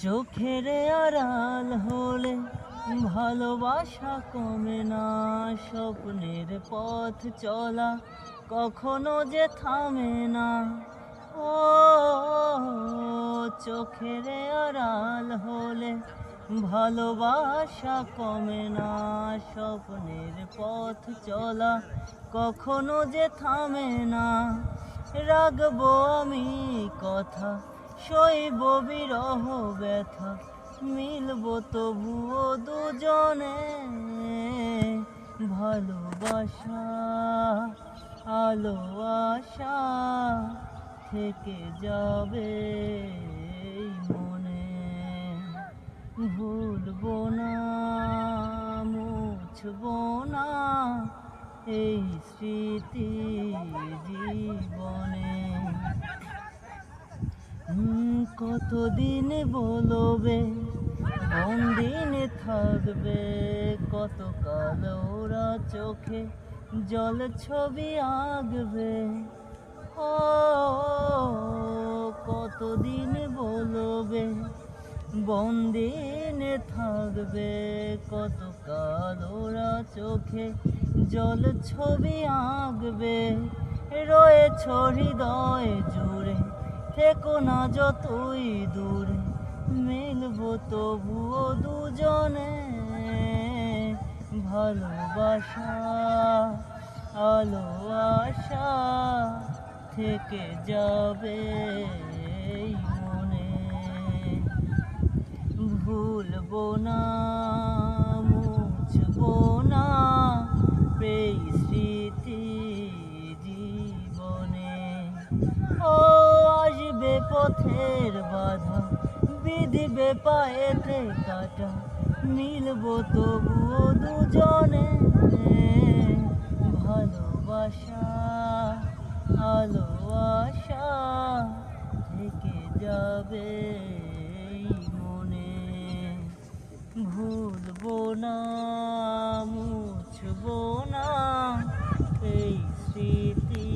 চোখের আড়াল হলে ভালোবাসা কমে না, স্বপ্নের পথ চলা কখনো যে থামে না। ও চোখের আড়াল হলে ভালোবাসা কমে না, স্বপ্নের পথ চলা কখনো যে থামে না। রাখবো আমি কথা, সইব বিরহ ব্যথা, মিলবো তবুও দুজনে। ভালোবাসা আলো আশা থেকে যাবে এই মনে। ভুলবো না, মুছবো না এই স্মৃতি জীবনে। কতদিন বলবে বন্দিনে থাকবে, কতকাল ওরা চোখে জল ছবি আঁকবে। ও কতদিন বলবে বন্দিনে থাকবে, কতকাল ওরা চোখে জল ছবি আঁকবে। রয়েছ হৃদয় জুড়ে, থেকো না যতই দূরে, মিলবো তবুও দুজনে। ভালোবাসা আলো আশা থেকে যাবে এই মনে। ভুলবো না, মুছবো না এই স্মৃতি জীবনে। ও আসবে পথের বাধা, বিধিবে পায়েতে কাটা, মিলবো তবুও দুজনে। ভালোবাসা আলো আশা থেকে যাবে এই মনে। ভুলবো না, মুছবো না এই স্মৃতি।